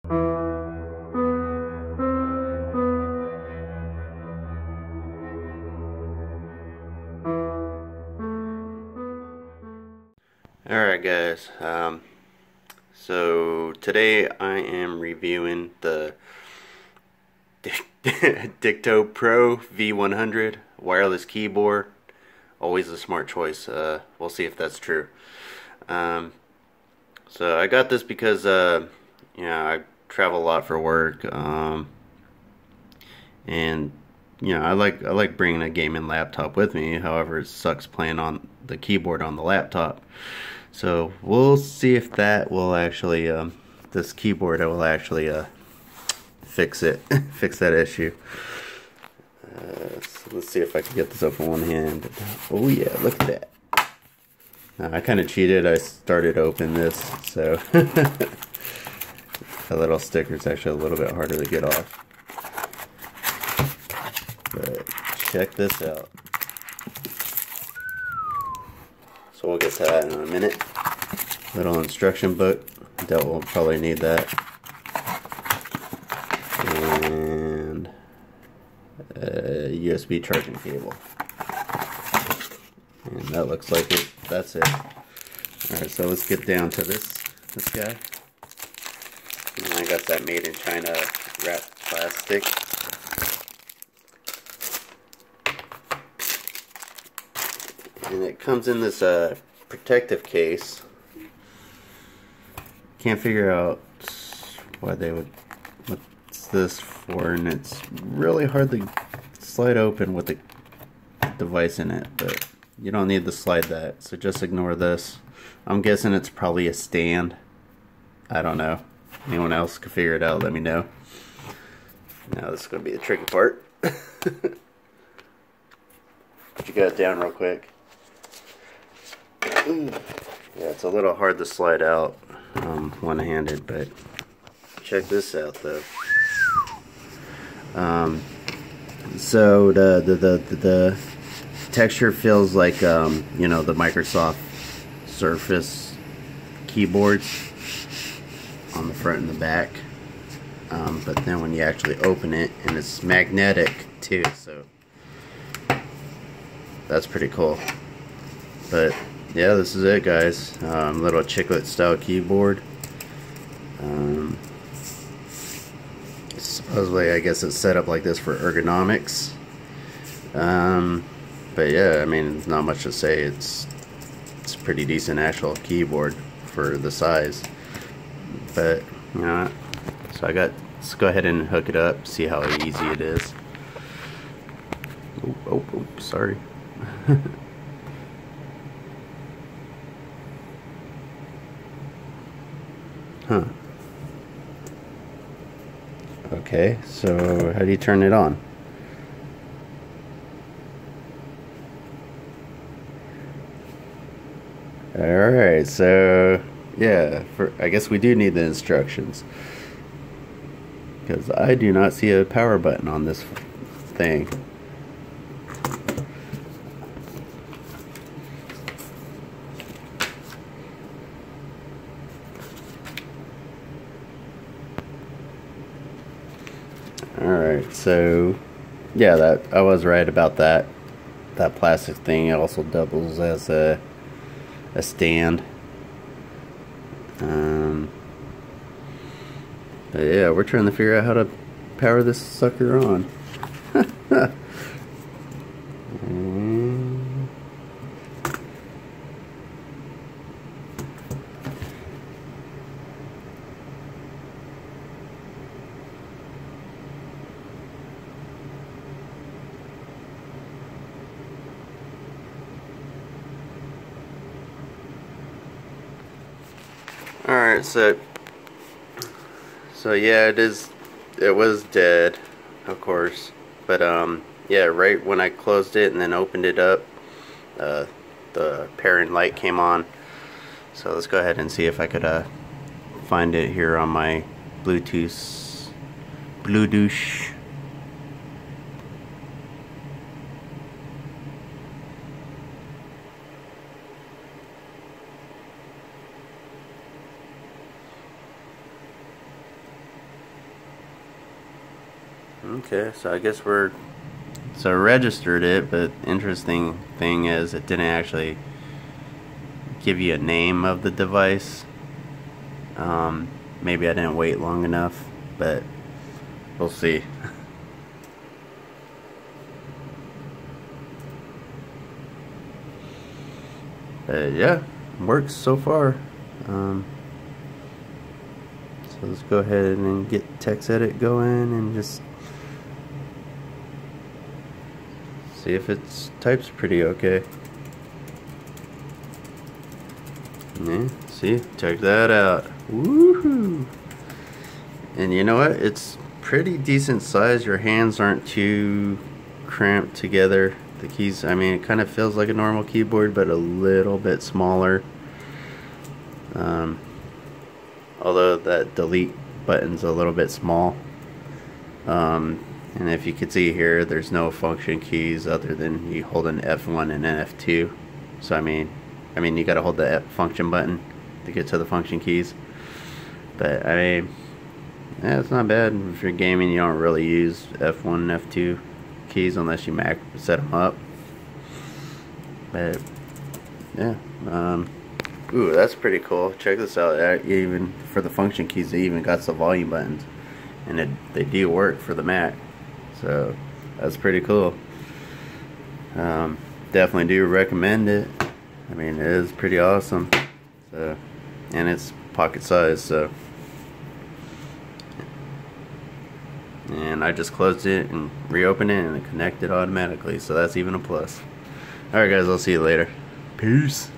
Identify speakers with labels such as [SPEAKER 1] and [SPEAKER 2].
[SPEAKER 1] Alright guys, so today I am reviewing the Dictopro V100 wireless keyboard. Always a smart choice. We'll see if that's true. So I got this because I travel a lot for work, and I like bringing a gaming laptop with me. However, it sucks playing on the keyboard on the laptop. So we'll see if that will actually this keyboard will actually fix it, fix that issue. So let's see if I can get this open one hand. Oh yeah, look at that. I kind of cheated. I started open this, so the little sticker is actually a little bit harder to get off. But check this out. So we'll get to that in a minute. Little instruction book. We'll probably need that. And a USB charging cable. And that looks like it. That's it. Alright, so let's get down to this guy. And I got that made in China wrapped plastic. And it comes in this protective case. Can't figure out why they would, what's this for, and it's really hard to slide open with the device in it, but you don't need to slide that, so just ignore this. I'm guessing it's probably a stand. I don't know. Anyone else can figure it out, let me know. Now this is going to be the tricky part. Put you got it down real quick. Yeah, it's a little hard to slide out one-handed, but check this out though. So the texture feels like the Microsoft Surface keyboards on the front and the back, but then when you actually open it, and it's magnetic too, so that's pretty cool. But yeah, this is it, guys. Little chiclet style keyboard. Supposedly, I guess it's set up like this for ergonomics. But yeah, I mean, not much to say. It's a pretty decent actual keyboard for the size. But so let's go ahead and hook it up. See how easy it is. Oh, sorry. Huh. Okay, so how do you turn it on? Alright, so yeah, I guess we do need the instructions, because I do not see a power button on this thing. Alright, so yeah, that I was right about that. That plastic thing also doubles as a stand. But yeah, we're trying to figure out how to power this sucker on. Alright, so yeah, it was dead, of course, but yeah, right when I closed it and then opened it up, the pairing light came on. So let's go ahead and see if I could find it here on my Bluetooth. Okay, so I guess so I registered it, but interesting thing is it didn't actually give you a name of the device. Maybe I didn't wait long enough, but we'll see. But yeah, works so far. So let's go ahead and get TextEdit going and just see if its types pretty okay. Yeah, see, check that out. Woohoo! And you know what? It's pretty decent size. Your hands aren't too cramped together. The keys, I mean, it kind of feels like a normal keyboard, but a little bit smaller. Although that delete button's a little bit small. And if you can see here, there's no function keys other than you hold an F1 and an F2. So I mean you gotta hold the F function button to get to the function keys. But I mean, yeah, it's not bad. If you're gaming, you don't really use F1 and F2 keys unless you set them up. But yeah, ooh, that's pretty cool. Check this out. Even for the function keys, they even got the volume buttons, and they do work for the Mac. So that's pretty cool. Definitely do recommend it. I mean, it is pretty awesome. So, and it's pocket size. So, and I just closed it and reopened it, and it connected automatically. So that's even a plus. All right, guys. I'll see you later. Peace.